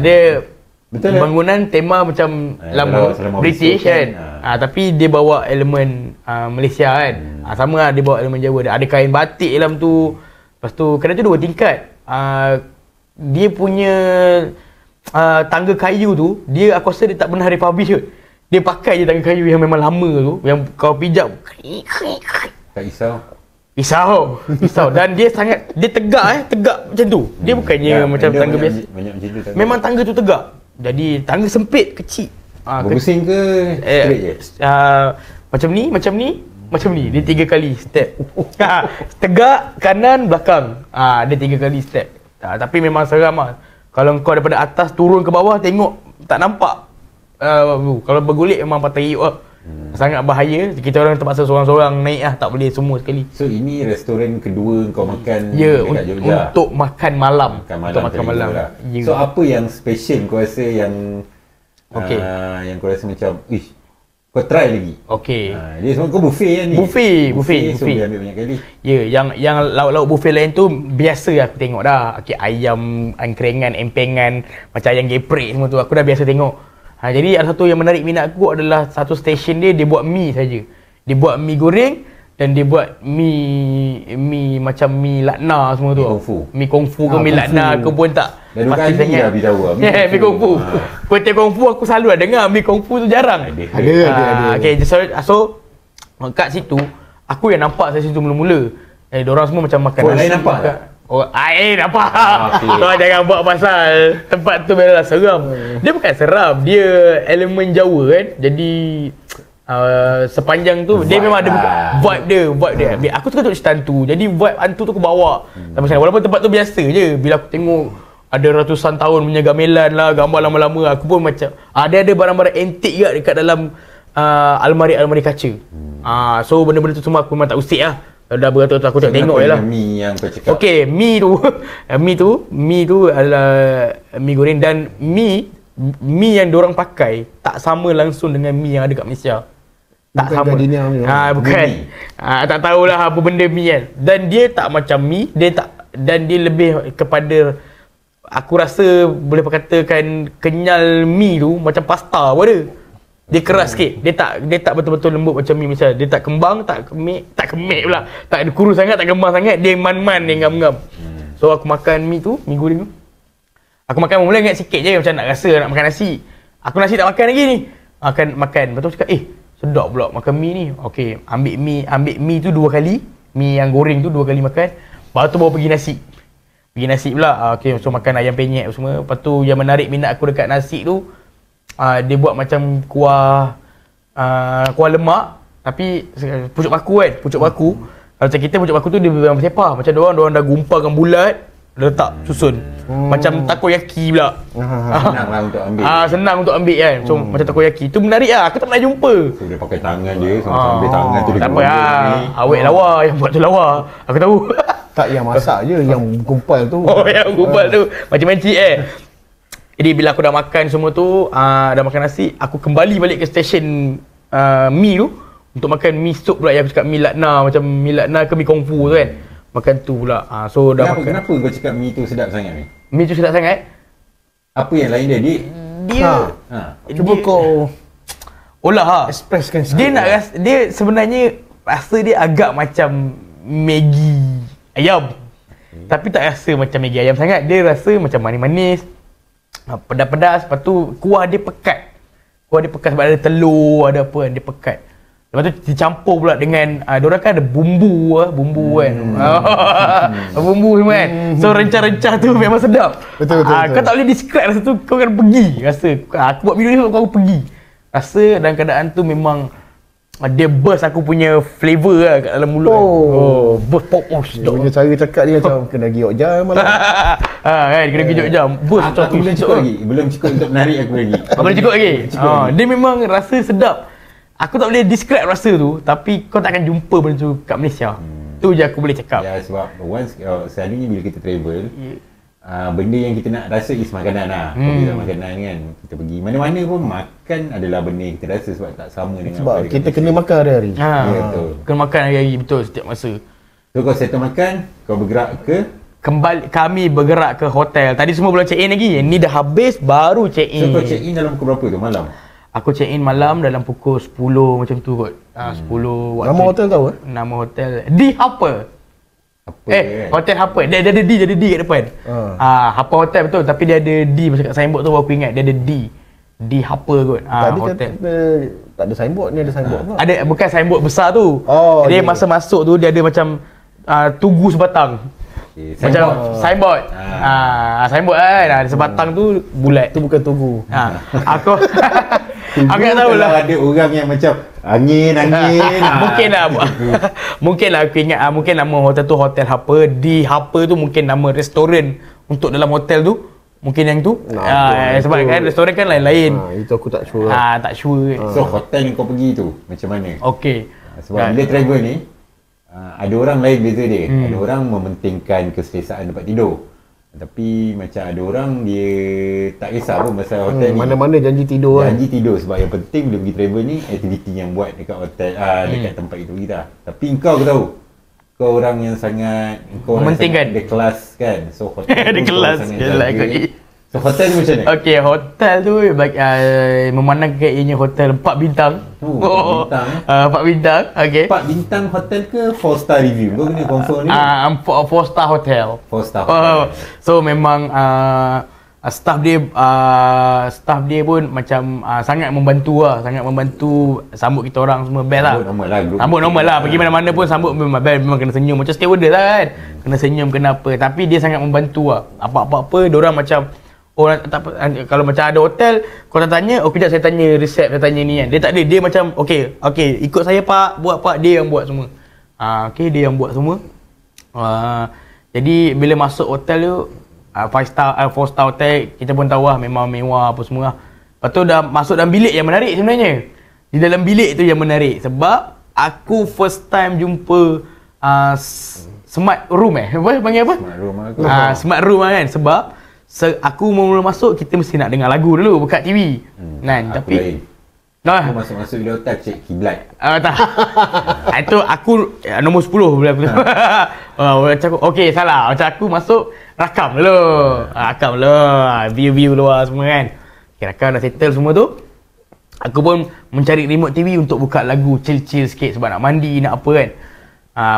S2: Dia
S4: betul
S2: bangunan tema macam lama British kan. Tapi dia bawa elemen Malaysia kan. Sama lah dia bawa elemen Jawa. Ada kain batik dalam tu. Lepas tu kedai tu 2 tingkat. Dia punya tangga kayu tu, aku rasa dia tak pernah refurbish kot. Dia pakai je tangga kayu yang memang lama tu, yang kau pijak
S4: tak risau.
S2: Dan dia tegak macam tu. Dia bukannya macam tangga biasa. Memang tangga tu tegak. Jadi tangga sempit, kecil.
S4: Berpusing ke straight je?
S2: Macam ni. Dia 3 kali step. Tegak, kanan, belakang. Dia 3 kali step. Tapi memang seram lah. Kalau kau daripada atas turun ke bawah tengok tak nampak. Kalau bergulik memang patah riuk lah. Sangat bahaya. Kita orang terpaksa seorang-seorang naik lah, tak boleh semua sekali.
S4: So ini restoran kedua kau makan dekat Jogja?
S2: Untuk makan malam.
S4: Lah. So apa yang special kau rasa yang yang kau rasa macam kau try lagi? Dia semua kau buffet kan ni? Buffet. So dia ambil banyak kali.
S2: Yang lauk-lauk buffet lain tu biasa aku tengok dah. Ayam, angkringan, empengan, macam ayam geprek semua tu aku dah biasa tengok. Jadi ada satu yang menarik minat aku adalah satu stesen dia buat mi saja. Dia buat mi goreng dan dia buat mi macam mi lakna semua tu. Mi kungfu ke mi lakna ke pun tak pasti sangat. Mi kungfu. Kuih kungfu aku selalu dengar, mi kungfu tu jarang. Ada. Okay, so kat situ aku yang nampak saya situ mula-mula. Diorang semua macam makan
S4: nasi. Lain nampak tak?
S2: Nampak. Kau jangan buat pasal tempat tu memang seram. Dia bukan seram, dia elemen Jawa kan. Jadi sepanjang tu dia memang ada vibe dia. Aku suka tengok cerita hantu. Jadi vibe hantu tu aku bawa. Walaupun tempat tu biasa je. Bila aku tengok ada ratusan tahun punya gamelan lah, gambar lama-lama, aku pun macam dia ada barang-barang antik juga dekat dalam almari-almari kaca. So benda-benda tu semua aku memang tak usik lah. Dah beratus aku tak tengok je lah.
S4: Mi yang kau cakap.
S2: Okey, mi tu adalah mi goreng dan mi yang diorang pakai tak sama langsung dengan mi yang ada kat Malaysia. Tak sama. Bukan. Tak tahulah apa benda mi kan. Dan dia tak macam mi, dia lebih kepada aku rasa boleh katakan kenyal mi tu macam pasta pun ada. Dia keras sikit. Dia tak betul-betul lembut macam mi misal. Dia tak kembang, tak kemik pula. Tak ada kurus sangat, tak kembang sangat. Dia man-man, dia ngam-ngam. So aku makan mi tu minggu ni tu. Aku makan mula ingat sikit je macam nak rasa nak makan nasi. Aku nasi tak makan lagi ni. Makan. Lepas tu cakap, sedap pula makan mi ni. Okey, ambil mi tu 2 kali. Mi yang goreng tu 2 kali makan. Lepas tu baru pergi nasi. Pergi nasi pula. Okey, so makan ayam penyet semua. Lepas tu yang menarik minat aku dekat nasi tu, dia buat macam kuah lemak tapi pucuk paku kan. Pucuk paku. Kalau macam kita pucuk paku tu dia memang sepah. Macam diorang dah gumpakan bulat, letak susun. Macam takoyaki pula.
S4: Senang lah untuk ambil.
S2: Senang untuk ambil kan. So macam takoyaki. Tu menarik lah. Aku tak pernah jumpa.
S4: So dia pakai tangan dia, ambil tangan tu dia
S2: tak apa lah. Awet lawa, yang buat tu lawa. Aku tahu.
S3: Tak, yang masak je, yang gumpal tu.
S2: Yang gumpal tu. Macam mencik Jadi bila aku dah makan semua tu, dah makan nasi, aku kembali balik ke stesen mi tu untuk makan mi sup pula yang aku cakap mi lakna, macam mi lakna ke mi kungfu tu kan. Makan tu pula. So dah makan.
S4: Kenapa kau cakap mi tu sedap sangat ni?
S2: Mi tu sedap sangat?
S4: Apa yang lain dia?
S3: Cuba kau
S2: olah
S3: expresskan sikit.
S2: Dia nak rasa, dia sebenarnya rasa dia agak macam Maggi ayam. Tapi tak rasa macam Maggi ayam sangat. Dia rasa macam manis-manis, pedas-pedas. Lepas tu kuah dia pekat. Sebab ada telur, ada apa kan, dia pekat. Lepas tu dicampur pula dengan diorang kan ada bumbu kan. Bumbu semua kan. So rencah-rencah tu memang sedap.
S3: Betul.
S2: Kau tak boleh describe rasa tu, kau akan pergi rasa. Aku buat video ni sebab kau pergi. Rasa dalam keadaan tu memang dia burst aku punya flavor lah kat dalam mulut. Burst pop sedap.
S3: Dia punya cara cakap dia macam kena giok jam malam.
S2: Kan kena giok jam. Burst macam
S4: aku belum cukup lagi. Belum cukup untuk menarik aku lagi.
S2: Belum cukup lagi. Dia memang rasa sedap. Aku tak boleh describe rasa tu, tapi kau takkan jumpa benda tu kat Malaysia. Tu je aku boleh cakap.
S4: Ya, sebab once selalunya bila kita travel, benda yang kita nak rasa is makanan lah. Bila makanan kan, kita pergi mana-mana pun makan adalah benda yang kita rasa sebab tak sama dengan
S3: Sebab
S4: apa
S3: kita kena makan hari-hari.
S4: Betul.
S2: Kena makan hari-hari, betul, setiap masa.
S4: So kau settle makan, kau bergerak ke?
S2: Kami bergerak ke hotel. Tadi semua belum check in lagi. Ni dah habis baru check in.
S4: So kau check in dalam pukul berapa tu malam?
S2: Aku check in malam dalam pukul 10 macam tu kot. 10 waktu.
S3: Nama hotel tahu
S2: Nama hotel The Harper. Hotel Harper. Dia ada D kat depan. Harper Hotel betul, tapi dia ada D macam kat signboard tu aku ingat dia ada D. The Harper kot.
S3: Tadi
S2: hotel.
S3: Tak ada signboard, ni ada signboard pula.
S2: Ada, bukan signboard besar tu. Dia masa masuk tu dia ada macam tugu sebatang. Macam signboard. Signboard kan. Ada sebatang tu bulat.
S3: Itu bukan tugu.
S2: Aku tak tahu lah.
S4: Ada orang yang macam angin.
S2: Mungkin lah aku ingat mungkin nama hotel tu Hotel Harper. Di Harper tu mungkin nama restoran untuk dalam hotel tu. Mungkin yang tu. Sebab kan restoran kan lain-lain.
S3: Itu aku tak sure.
S2: Tak sure.
S4: So hotel yang kau pergi tu macam mana?
S2: Okey.
S4: Sebab bila travel ni ada orang lain beza dia. Ada orang mementingkan keselesaan tempat tidur. Tapi macam ada orang dia tak kisah pun pasal hotel ni.
S3: Mana-mana janji tidur
S4: Janji tidur sebab yang penting bila pergi travel ni aktiviti yang buat dekat hotel dekat tempat itu kita. Tapi engkau aku tahu. Kau orang yang sangat
S2: mementingkan
S4: ada kelas kan. So hotel
S2: ada kelas
S4: So hotel ni macam mana?
S2: Okey, hotel tu memandangkan ianya hotel 4 bintang.
S4: 4 bintang
S2: 4 bintang. Okey.
S4: 4 bintang hotel ke 4 star review? Kau kena confirm ni.
S2: 4 star hotel.
S4: 4 star hotel.
S2: So memang staff dia pun macam sangat membantu sambut kita orang semua best lah. Sambut normal lah. Pergi mana-mana pun sambut memang best, memang kena senyum macam stewardess lah kan. Kena senyum, kena apa. Tapi dia sangat membantu lah. Apa-apa dia orang macam kalau macam ada hotel kau tanya, kejap saya tanya resep, saya tanya ni kan. Dia tak ada, dia macam okey ikut saya pak, buat pak, dia yang buat semua. Dia yang buat semua. Jadi bila masuk hotel tu 4 star hotel, kita pun tahu lah memang mewah apa semua lah. Lepas tu dah masuk dalam bilik yang menarik sebenarnya. Di dalam bilik tu yang menarik sebab aku first time jumpa smart room apa panggil apa? Smart room kan. Sebab aku mula masuk kita mesti nak dengar lagu dulu buka TV. Tapi
S4: Aku masuk-masuk bilik hotel cek kiblat.
S2: Tak. Itu aku nombor 10 bila aku. Macam aku, okey salah. Macam aku masuk rakam dulu. Rakam dulu. View-view luar semua kan. Okay, rakam dah settle semua tu. Aku pun mencari remote TV untuk buka lagu chill-chill sikit sebab nak mandi, nak apa kan.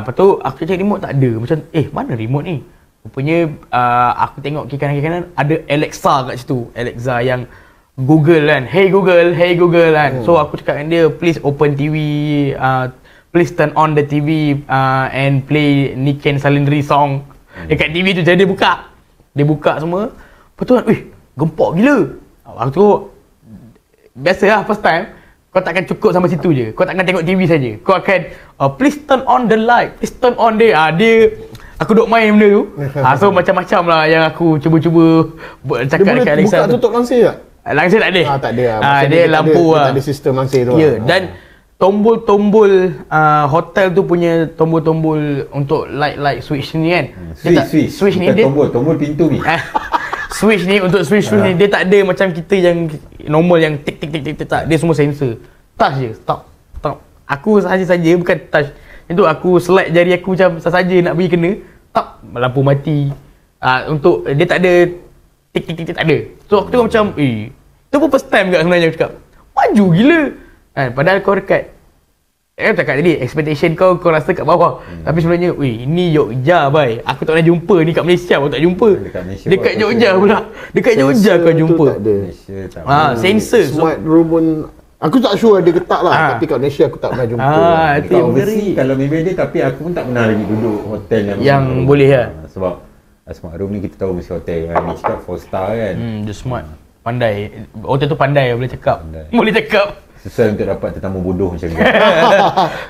S2: Lepas tu aku cari remote tak ada. Macam mana remote ni? Rupanya aku tengok kiri kanan ada Alexa kat situ. Alexa yang Google kan. Hey Google kan. So aku cakap dengan dia, please open TV, please turn on the TV and play Nick and Salindri song dekat TV tu. Jadi dia buka semua. Lepas tu kan, gempok gila. Waktu tu biasalah first time kau takkan cukup sampai situ je. Kau takkan tengok TV saja. Kau akan please turn on the light, please turn on dia. Aku duk main benda tu. So macam-macam lah yang aku cuba-cuba cakap dekat Alexa.
S3: Dia boleh buka tutup langsir tak?
S2: Langsir tak ada.
S3: Tak ada.
S2: Dia lampu
S3: lah. Tak ada sistem langsir tu.
S2: Ya, dan tombol-tombol hotel tu punya tombol-tombol untuk light switch ni kan.
S4: Switch ni dia tombol pintu ni.
S2: Switch ni untuk switch ni dia tak ada macam kita yang normal yang tik tak. Dia semua sensor. Touch je, stop. Aku saja bukan touch. Itu aku slide jari aku macam saja nak pergi kena, tak lampu mati. Untuk dia tak ada tik tak ada. So aku tengok macam itu pun first time kat sebenarnya. Aku cakap maju gila. Padahal kau dekat cakap tadi expectation kau rasa kat bawah. Tapi sebenarnya ini Jogja bai. Aku tak pernah jumpa ni kat Malaysia pun tak jumpa. Dekat Jogja pula. Dekat Jogja kau jumpa.
S3: Tak ada.
S2: Sensor.
S3: Smart room pun aku tak sure ada ke tak lah. Tapi kat Malaysia aku tak pernah jumpa.
S2: Itu
S4: overseas kalau maybe dia, tapi aku pun tak pernah lagi duduk hotel
S2: yang boleh lah.
S4: Sebab smart room ni kita tahu mesti hotel yang ni cakap 4 star kan.
S2: Dia smart. Pandai. Hotel tu pandai boleh cakap. Boleh cakap.
S4: Susah untuk dapat tetamu bodoh macam ni.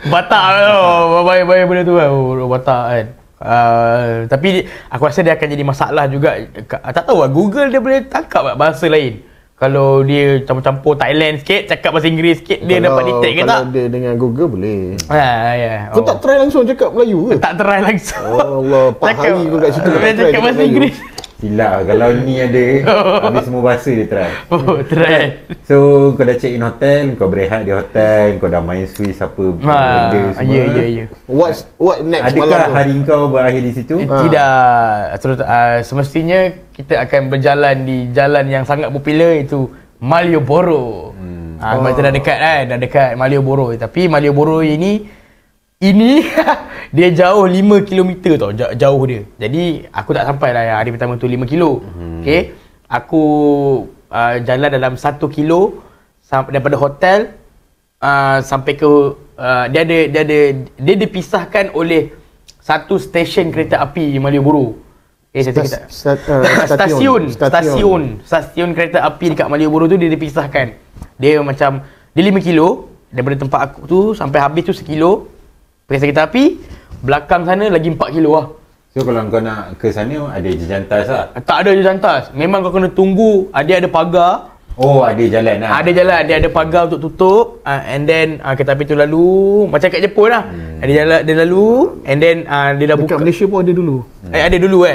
S2: Batak tau. Baik-baik benda tu kan. Batak kan. Tapi aku rasa dia akan jadi masalah juga. Tak tahu lah, Google dia boleh tangkap bahasa lain. Kalau dia campur-campur Thailand sikit, cakap bahasa Inggeris sikit, dia dapat detect ke tak?
S3: Kalau dia dengan Google boleh.
S2: Ya.
S3: Kau tak try langsung cakap Melayu ke?
S2: Tak try langsung.
S3: Allah, 4 hari kau kat situ tak
S2: cakap bahasa Inggeris.
S4: Silap kalau ni ada habis semua bahasa dia try.
S2: Try.
S4: So kau dah check in hotel, kau berehat di hotel, kau dah main Swiss apa benda semua.
S2: Ya.
S3: What next?
S4: Adakah hari kau berakhir di situ?
S2: Tidak. Semestinya kita akan berjalan di jalan yang sangat popular, itu Malioboro. Sebab kita dah dekat kan, dah dekat Malioboro. Tapi Malioboro ini dia jauh 5 km tau, jauh dia. Jadi aku tak sampai lah hari pertama tu 5 kilo. Okay, aku jalan dalam 1 kilo daripada hotel sampai ke dia dipisahkan oleh satu stesen kereta api Malioboro. Stasiun kereta api dekat Malioboro tu dia dipisahkan. Dia macam dia 5 kilo daripada tempat aku tu sampai habis tu 1 kilo. Pakai kereta api, belakang sana lagi 4 kilo lah.
S4: So kalau kau nak ke sana ada jejantas lah?
S2: Tak ada jejantas. Memang kau kena tunggu. Dia ada pagar.
S4: Oh, ada jalan lah.
S2: Ada jalan, dia ada pagar untuk tutup. And then kereta api tu lalu macam kat Jepun lah. Dia lalu and then dia dah buka.
S3: Dekat Malaysia pun ada dulu.
S2: Ada dulu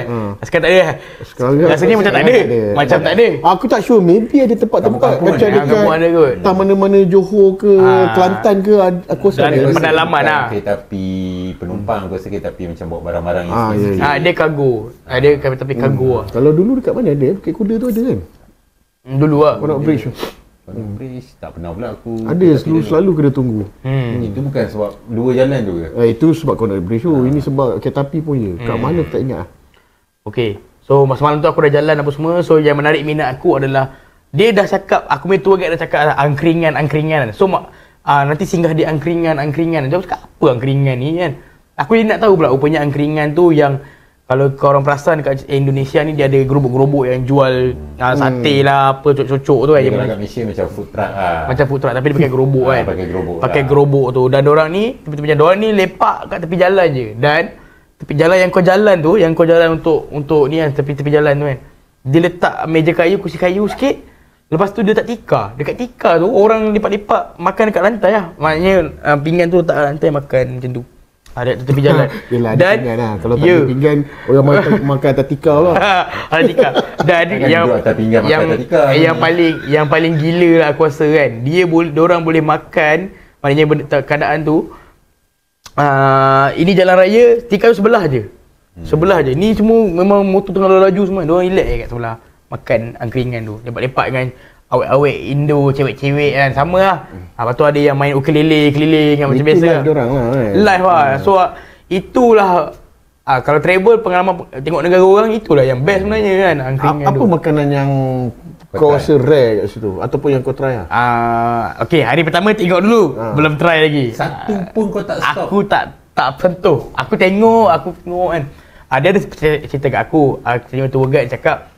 S2: Sekarang tak ada.
S3: Sekarang
S2: rasanya macam tak ada. Macam tak ada.
S3: Aku tak sure, maybe ada tempat-tempat macam dekat tak mana-mana Johor ke Kelantan ke, aku rasa ada
S2: pedalaman lah.
S4: Kereta api penumpang, aku rasa kereta api macam bawa barang-barang
S2: dia kargo. Dia kereta api kargo lah.
S3: Kalau dulu dekat mana ada? Bukit Kuda tu ada kan?
S2: Dulu lah.
S3: Connaught Bridge tu.
S4: Bridge tak pernah pula aku.
S3: Ada, selalu kena tunggu.
S4: Itu bukan sebab dua jalan tu ke?
S3: Itu sebab Connaught Bridge tu. Ini sebab kereta api pun je. Kat mana aku tak ingat.
S2: Okay. So semalam tu aku dah jalan apa semua. So yang menarik minat aku adalah dia dah cakap, aku punya tour guide dah cakap angkringan. So nanti singgah di angkringan. Dia cakap apa angkringan ni kan? Aku nak tahu pula rupanya angkringan tu yang kalau korang perasan dekat Indonesia ni dia ada gerobok-gerobok yang jual sate lah, apa cocok-cocok tu kan.
S4: Dekat Malaysia macam food truck lah.
S2: Macam food truck tapi dia pakai gerobok kan. Pakai gerobok tu. Dan dorang ni, dorang ni lepak kat tepi jalan je. Dan tepi jalan yang kau jalan tu, yang kau jalan untuk ni kan, tepi-tepi jalan tu kan. Dia letak meja kayu, kursi kayu sikit. Lepas tu dia letak tikar. Dekat tikar tu orang lepak-lepak makan dekat lantai lah. Maknanya pinggan tu letak kat lantai makan macam tu. Ada tepi jalan.
S3: Yelah, ada pinggan lah. Kalau tak ada pinggan, orang makan atas tikar lah.
S2: Atas tikar. Dan yang paling gila lah aku rasa kan. Diorang boleh makan, maknanya keadaan tu. Ini jalan raya, tikar sebelah je. Sebelah je. Ni semua memang motor tengah laju semua. Diorang relax je kat sebelah. Makan angkringan tu. Lepak-lepak dengan awet-awet Indo, cewek-cewek kan. Sama lah. Lepas tu ada yang main ukulele keliling kan, macam biasa.
S3: Live diorang lah kan.
S2: Live lah. So itulah kalau travel, pengalaman tengok negara orang, itulah yang best sebenarnya kan, angkringan tu.
S3: Apa makanan yang kau rasa rare kat situ ataupun yang kau try lah?
S2: Okay, hari pertama tengok dulu. Belum try lagi.
S4: Satu pun kau tak stop.
S2: Aku tak sentuh. Aku tengok kan. Ada cerita kat aku. Tengok tour guide cakap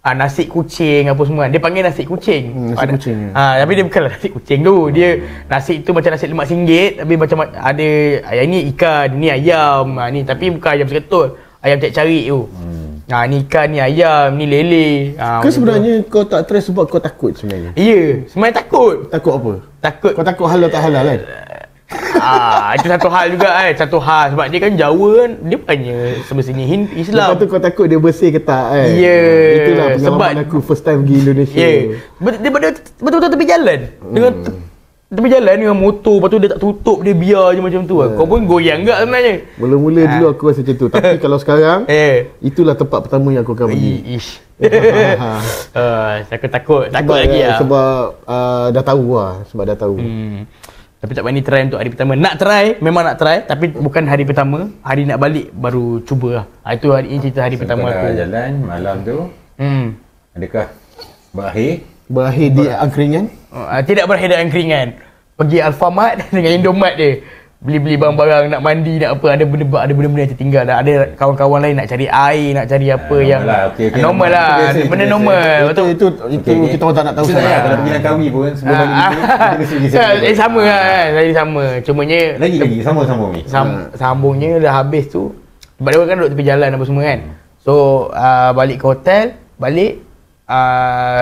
S2: nasi kucing apa semua. Dia panggil nasi kucing.
S3: Nasi kucing.
S2: Tapi dia bukanlah nasi kucing tu. Dia nasi tu macam nasi lemak RM1 tapi macam ada ni ikan, ni ayam. Ni tapi bukan ayam seketul. Ayam cari tu. Ni ikan, ni ayam, ni lele.
S3: Kau sebenarnya kau tak try sebab kau takut sebenarnya?
S2: Ya, sebenarnya takut.
S3: Takut apa?
S2: Takut.
S3: Kau takut halal tak halal kan?
S2: Itu satu hal juga kan. Satu hal sebab dia kan Jawa kan, dia bukannya semestinya Islam.
S3: Lepas tu kau takut dia bersih ke tak kan?
S2: Ya.
S3: Itulah pengalaman aku first time pergi Indonesia.
S2: Ya. Betul-betul tepi jalan. Dengan tepi jalan dengan motor, lepas tu dia tak tutup, dia biar je macam tu. Kau pun goyang tak sebenarnya?
S3: Mula-mula dulu aku rasa macam tu. Tapi kalau sekarang, itulah tempat pertama yang aku akan pergi.
S2: Aku takut lagi lah.
S3: Sebab dah tahu lah. Sebab dah tahu.
S2: Tapi tak berani try untuk hari pertama. Nak try, memang nak try. Tapi bukan hari pertama. Hari nak balik baru cuba lah. Itu hari ini cerita hari pertama aku.
S4: Jalan malam tu. Adakah berakhir
S3: di angkringan?
S2: Tidak berakhir di angkringan. Pergi Alfamart dengan Indomaret dia. Beli-beli barang-barang, nak mandi, nak apa. Ada benda-benda yang tertinggal. Ada kawan-kawan lain nak cari air, nak cari apa yang normal lah. Benda normal.
S3: Itu kita orang tak nak tahu sangat.
S4: Kalau pergi Langkawi pun sebelum balik
S2: sama kan. Lagi sama. Cumanya
S4: lagi sambung ni.
S2: Sambungnya dah habis tu. Sebab dia kan duduk tepi jalan apa semua kan. So balik ke hotel,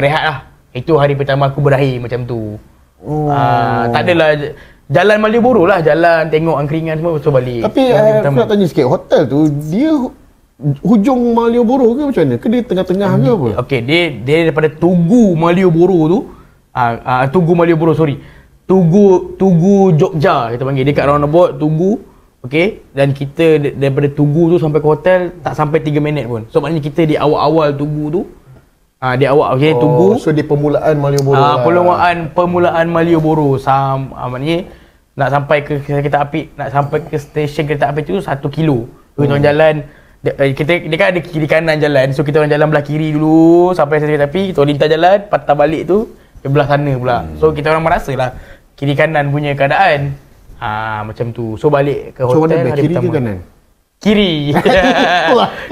S2: rehat lah. Itu hari pertama aku berakhir macam tu. Tak adalah jalan Malioboro lah, jalan tengok angkringan semua, so balik.
S3: Tapi aku nak tanya sikit, hotel tu dia hujung Malioboro ke macam mana? Ke dia tengah-tengah ke apa?
S2: Okey, dia daripada Tugu Malioboro tu, Tugu Jogja kita panggil, dekat roundabout Tugu. Okey, dan kita daripada Tugu tu sampai ke hotel tak sampai 3 minit pun. So maknanya kita di awal-awal Tugu tu. Di awal Tugu.
S3: So di permulaan Malioboro.
S2: Permulaan Malioboro. Maknanya nak sampai ke kereta api, nak sampai ke stesen kereta api tu 1 kilo. Kita orang jalan, dia kan ada kiri kanan jalan. So kita orang jalan belah kiri dulu sampai stesen kereta api, kita orang lintas jalan, patah balik tu ke belah sana pula. So kita orang merasalah kiri kanan punya keadaan. Macam tu. So balik ke hotel hari
S3: kiri
S2: pertama.
S3: Ke kanan?
S2: Kiri.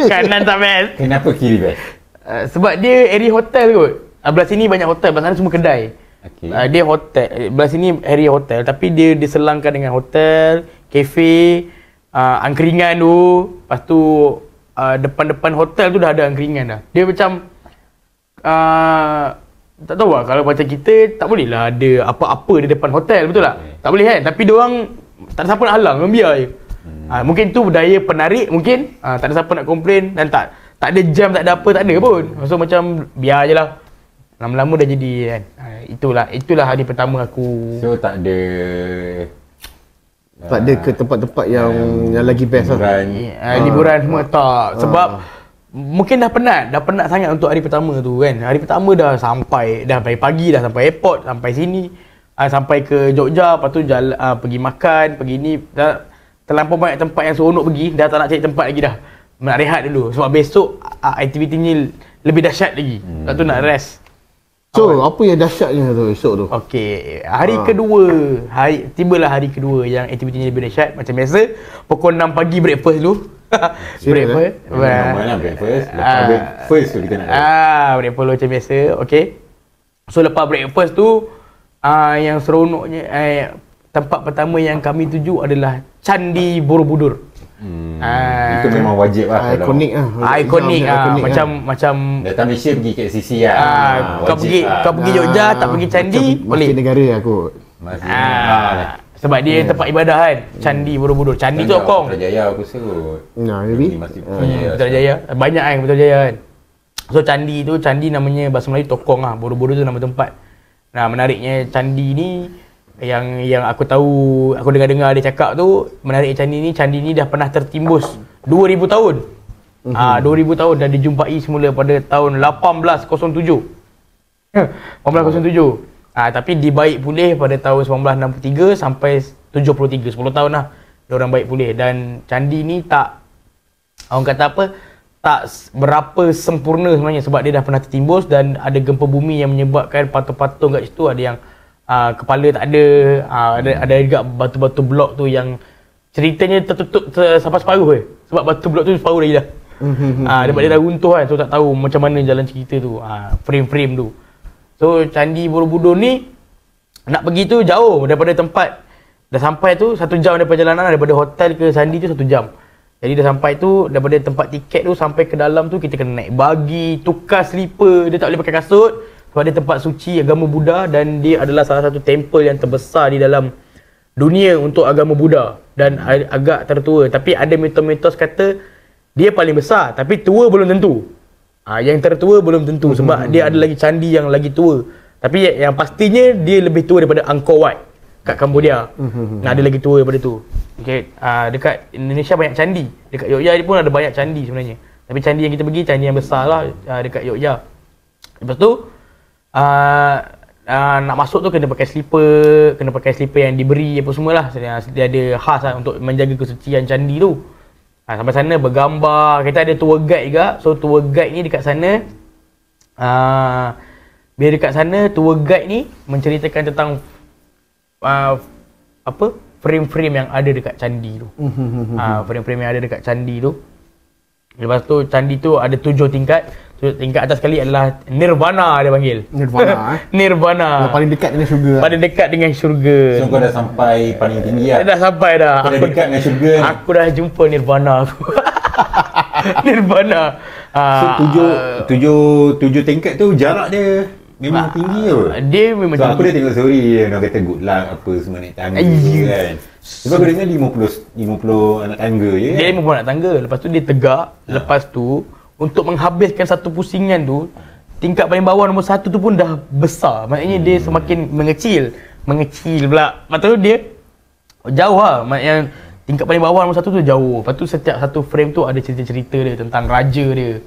S2: Kanan tak best.
S4: Kenapa kiri best?
S2: Sebab dia area hotel kot. Belah sini banyak hotel, belah sana semua kedai. Dia hotel, belah sini area hotel tapi dia diselangkan dengan hotel, kafe, angkringan tu. Lepas tu depan-depan hotel tu dah ada angkringan dah. Dia macam tak tahu lah, kalau macam kita tak boleh lah ada apa-apa di depan hotel, betul tak? Tak boleh kan? Tapi diorang tak ada siapa nak halang, biar je. Mungkin tu daya penarik mungkin. Tak ada siapa nak komplain dan tak ada jam, tak ada apa, tak ada pun. So macam biar je lah. Lama-lama dah jadi kan. Itulah hari pertama aku.
S4: So tak ada
S3: ke tempat-tempat yang lagi best lah.
S2: Liburan semua tak. Sebab mungkin dah penat sangat untuk hari pertama tu kan. Hari pertama dah pagi dah sampai airport, sampai sini. Sampai ke Jogja, lepas tu pergi makan, pergi ni. Dah terlampau banyak tempat yang seronok pergi, dah tak nak cari tempat lagi dah. Nak rehat dulu sebab besok aktivitinya lebih dahsyat lagi. Lepas tu nak rest.
S3: So apa yang dahsyatnya tu esok tu?
S2: Okey, hari kedua, tibalah hari kedua yang aktivitinya lebih dahsyat. Macam biasa, pukul 6 pagi breakfast dulu. Breakfast.
S4: Mana breakfast? Lepas breakfast tu kita nak.
S2: Breakfast macam biasa. Okey. So lepas breakfast tu yang seronoknya tempat pertama yang kami tuju adalah Candi Borobudur.
S4: Itu memang wajib lah.
S2: Ikonik macam
S4: datang Malaysia pergi KCC lah.
S2: Kau pergi Jogja tak pergi Candi boleh.
S3: Masjid negara aku.
S2: Sebab dia tempat ibadah kan. Candi Borobudur. Candi tu Okong.
S4: Putrajaya aku serut.
S3: Nah, jadi
S4: Masih Putrajaya.
S2: Putrajaya. Banyak kan Putrajaya kan. So candi tu, candi namanya bahasa Melayu Tokong lah. Borobudur tu nama tempat. Nah, menariknya candi ni yang aku tahu, aku dengar dia cakap tu, menariknya candi ni dah pernah tertimbus 2000 tahun. 2000 tahun dah dijumpai semula pada tahun 1807. 1807. Tapi dibaik pulih pada tahun 1963 sampai 73, 10 tahun lah dia orang baik pulih. Dan candi ni tak, orang kata apa, tak berapa sempurna sebenarnya sebab dia dah pernah tertimbus dan ada gempa bumi yang menyebabkan patung-patung kat situ ada yang kepala tak ada, ada juga batu-batu blok tu yang ceritanya tertutup sampai separuh sebab batu blok tu separuh dah hilang. Dia dah runtuh kan, so tak tahu macam mana jalan cerita tu, frame-frame tu. So candi Borobudur ni nak pergi tu jauh daripada tempat, dah sampai tu 1 jam daripada perjalanan, daripada hotel ke candi tu 1 jam. Jadi dah sampai tu, daripada tempat tiket tu sampai ke dalam tu kita kena naik bagi, tukar slipper, dia tak boleh pakai kasut sebab dia tempat suci agama Buddha dan dia adalah salah satu temple yang terbesar di dalam dunia untuk agama Buddha dan agak tertua. Tapi ada mitos-mitos kata dia paling besar tapi tua belum tentu. Yang tertua belum tentu sebab dia ada lagi candi yang lagi tua. Tapi yang pastinya dia lebih tua daripada Angkor Wat kat Cambodia. Ada lagi tua daripada tu. Okay. Dekat Indonesia banyak candi. Dekat Yogyakarta pun ada banyak candi sebenarnya. Tapi candi yang kita pergi, candi yang besar lah dekat Yogyakarta. Lepas tu nak masuk tu kena pakai slipper yang diberi apa semualah. Dia ada khas lah untuk menjaga kesucian candi tu. Sampai sana bergambar. Kita ada tour guide juga. So tour guide ni dekat sana, bila dekat sana tour guide ni menceritakan tentang frame-frame yang ada dekat candi tu. Frame-frame yang ada dekat candi tu. Lepas tu candi tu ada 7 tingkat. So, tingkat atas sekali adalah Nirvana dia panggil. Nirvana Nirvana.
S3: Paling dekat dengan syurga.
S2: Paling dekat dengan syurga.
S4: So kau dah sampai paling tinggi lah.
S2: Dah sampai dah.
S4: Kau dah dekat dengan syurga ni.
S2: Aku dah jumpa Nirvana aku. Nirvana.
S4: So tujuh tingkat tu jarak dia memang tinggi ke?
S2: Dia memang tinggi.
S4: Aku dah tengok story dia, orang kata good luck apa semua naik tangga kan. Sebab aku dengar 50 anak tangga je kan.
S2: Dia 50 anak tangga. Lepas tu dia tegak. Lepas tu untuk menghabiskan satu pusingan tu, tingkat paling bawah nombor 1 tu pun dah besar. Maknanya dia semakin mengecil pula. Lepas tu dia jauh lah. Maknanya tingkat paling bawah nombor 1 tu jauh. Lepas tu setiap satu frame tu ada cerita-cerita dia tentang raja dia.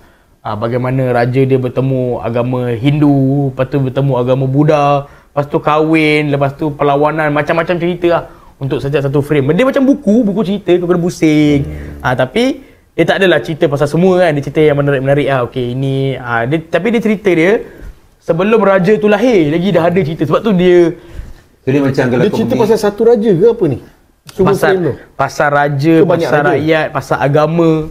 S2: Bagaimana raja dia bertemu agama Hindu, lepas tu bertemu agama Buddha, lepas tu kahwin, lepas tu perlawanan, macam-macam cerita lah untuk setiap satu frame. Dia macam buku cerita, kau kena pusing. Tapi dia tak adalah cerita pasal semua kan, dia cerita yang menarik-menarik lah. Okey, ini tapi dia cerita dia sebelum raja tu lahir lagi dah ada cerita. Sebab tu dia
S4: macam kalau
S3: dia cerita pasal satu raja ke apa ni?
S2: Pasal raja, pasal rakyat, pasal agama.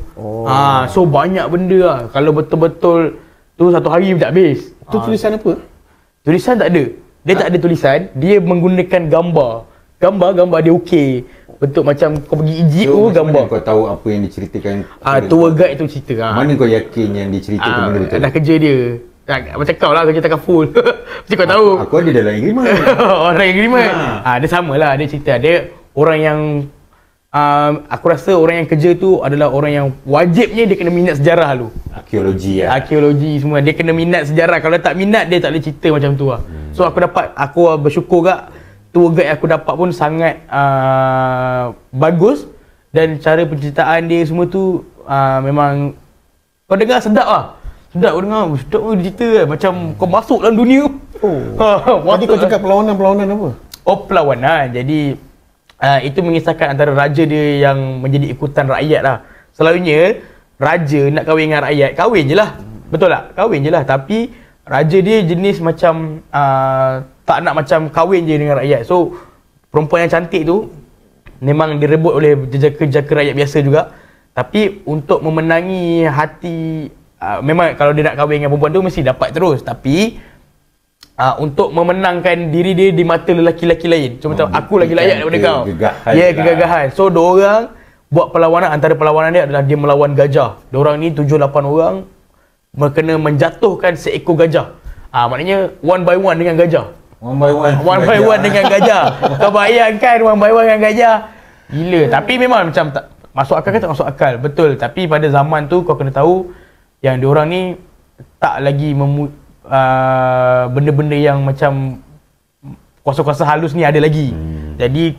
S2: So banyak benda lah. Kalau betul-betul tu satu hari pun tak habis.
S3: Tu tulisan apa?
S2: Tulisan tak ada. Dia tak ada tulisan. Dia menggunakan gambar. Gambar dia okey. Bentuk macam kau pergi Egypt tu gambar.
S4: Kau tahu apa yang diceritakan?
S2: Tour guide tu cerita.
S4: Mana kau yakin yang diceritakan benda betul?
S2: Dah kerja dia. Macam kau lah, kerja takkan full. Mesti kau tahu.
S4: Aku ada dalam agreement.
S2: Orang agreement. Dia samalah, dia cerita. Dia orang yang aku rasa orang yang kerja tu adalah orang yang wajibnya dia kena minat sejarah lu. Arkeologi semua. Dia kena minat sejarah. Kalau tak minat dia tak boleh cerita macam tu lah. So aku bersyukur gak tour guide aku dapat pun sangat bagus dan cara penceritaan dia semua tu memang kau dengar sedap lah. Sedap kau dengar, sedap kau cerita kan. Macam kau masuk dalam dunia.
S3: Tadi kau cakap perlawanan apa?
S2: Perlawanan. Jadi itu mengisahkan antara raja dia yang menjadi ikutan rakyat lah. Selalunya raja nak kahwin dengan rakyat, kahwin je lah. Betul tak? Kahwin je lah. Tapi raja dia jenis macam tak nak macam kahwin je dengan rakyat. So perempuan yang cantik tu memang direbut oleh jejaka rakyat biasa juga. Tapi untuk memenangi hati, memang kalau dia nak kahwin dengan perempuan tu mesti dapat terus. Tapi untuk memenangkan diri dia di mata lelaki-lelaki lain. Cuma tahu aku lagi layak daripada kau. Kegagahan. So diorang buat perlawanan. Antara perlawanan dia adalah dia melawan gajah. Diorang ni 7-8 orang kena menjatuhkan seekor gajah. Maknanya one by one dengan gajah.
S4: One by one.
S2: One by one dengan gajah. Kau bayangkan one by one dengan gajah. Gila. Tapi memang macam tak masuk akal ke tak masuk akal. Betul. Tapi pada zaman tu kau kena tahu yang diorang ni tak lagi benda-benda yang macam kuasa-kuasa halus ni ada lagi. Jadi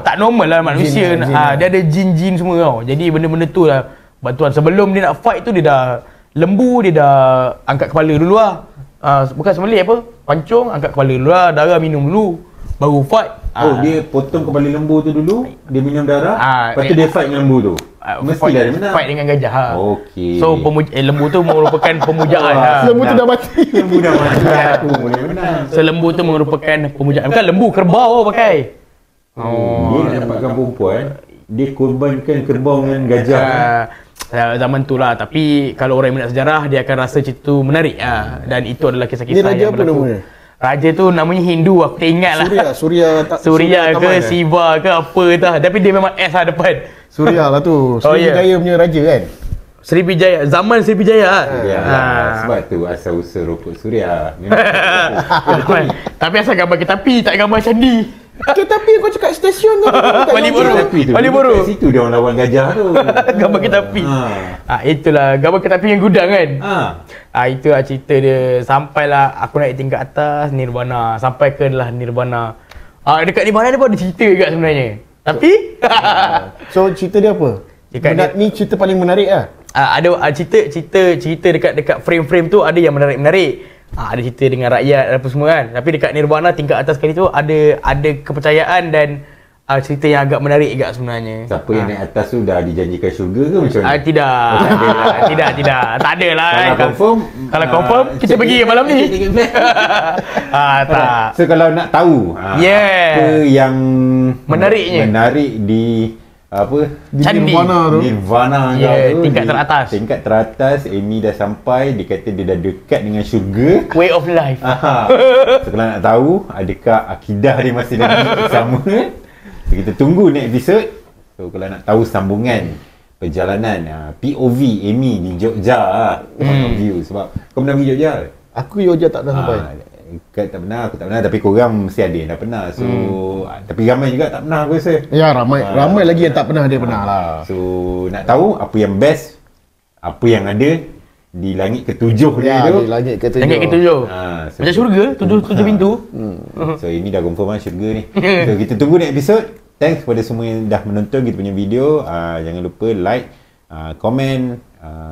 S2: tak normal lah manusia. Dia ada jin-jin semua tau. Jadi benda-benda tu lah bantuan. Sebelum dia nak fight tu dia dah lembu, dia dah angkat kepala dulu lah. Bukan sembelih apa, pancung, angkat kepala dulu lah, darah minum dulu, baru fight.
S4: Dia potong kepala lembu tu dulu, dia minum darah, lepas tu dia fight dengan lembu tu. Mestilah dia menang.
S2: Fight dengan gajah.
S4: Okey.
S2: So lembu tu merupakan pemujaan.
S3: Lembu tu dah mati.
S4: Lembu dah mati. Aku boleh menang.
S2: So lembu tu merupakan pemujaan. Bukan lembu, kerbau pakai.
S4: Dia nak dapatkan perempuan, dia korbankan kerbau dengan gajah.
S2: Zaman tu lah. Tapi kalau orang yang minat sejarah, dia akan rasa cerita tu menarik. Dan itu adalah kisah-kisah
S3: Dia raja
S2: yang
S3: apa
S2: berlaku.
S3: namanya?
S2: Raja tu namanya Hindu, aku tak ingat lah. Surya ke
S3: Taman,
S2: Siva ke apa dah. Tapi dia memang S lah depan.
S3: Surya lah tu. Sriwijaya punya raja kan?
S2: Sriwijaya, zaman Sriwijaya lah.
S4: Sebab tu asal usul rokok Surya.
S2: Tapi asal gambar keretapi, tak gambar candi.
S3: Tapi kau cakap stesen tu.
S2: Malioboro.
S4: Kat situ dia orang lawan gajah tu.
S2: Gambar keretapi. Itulah gambar keretapi yang gudang kan. Itu lah cerita dia. Sampailah aku naik tingkat atas Nirvana. Sampai ke lah Nirvana. Dekat Nirvana dia pun ada cerita juga sebenarnya. Tapi
S3: So cerita dia apa? Ni cerita paling menarik lah.
S2: ada cerita dekat frame-frame tu ada yang menarik-menarik. Ada cerita dengan rakyat apa semua kan. Tapi dekat Nirvana tingkat atas sekali tu ada kepercayaan dan cerita yang agak menarik juga sebenarnya.
S4: Siapa yang naik atas tu dah dijanjikan syurga ke macam mana?
S2: Tidak. Tak ada lah. Kalau confirm kita pergi malam ni. Tak.
S4: So kalau nak tahu apa yang
S2: menariknya,
S4: menarik di apa?
S2: Candi
S4: Nirvana
S2: tingkat
S4: teratas. Amy dah sampai, dia kata dia dah dekat dengan syurga,
S2: way of life.
S4: So kalau nak tahu adakah akidah dia masih lagi sama, so, kita tunggu next episode. So kalau nak tahu sambungan perjalanan POV Amy di Jogja, view, sebab kau pernah pergi Jogja?
S3: Aku Jogja tak pernah sampai.
S4: Aku tak pernah, tapi korang mesti ada yang dah pernah. So tapi ramai juga tak pernah aku rasa.
S3: Ya, ramai lagi yang tak pernah, dia pernah lah.
S4: So nak tahu apa yang best, apa yang ada di langit ketujuh dia tu.
S3: Di langit ketujuh.
S2: So macam syurga, tujuh pintu.
S4: So ini dah confirm lah syurga ni. So kita tunggu next episode. Thanks kepada semua yang dah menonton kita punya video. Jangan lupa like, komen.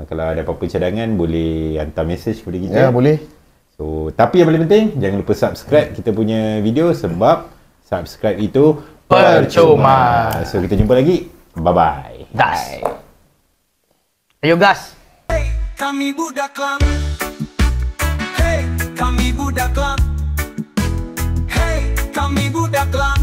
S4: Kalau ada apa-apa cadangan boleh hantar message kepada kita.
S3: Ya, boleh.
S4: So, tapi yang paling penting, jangan lupa subscribe kita punya video sebab subscribe itu
S2: percuma.
S4: So, kita jumpa lagi. Bye-bye.
S2: Bye. Ayo gas.
S1: Hey, kami budak Klang. Hey, kami budak Klang. Hey, kami budak Klang.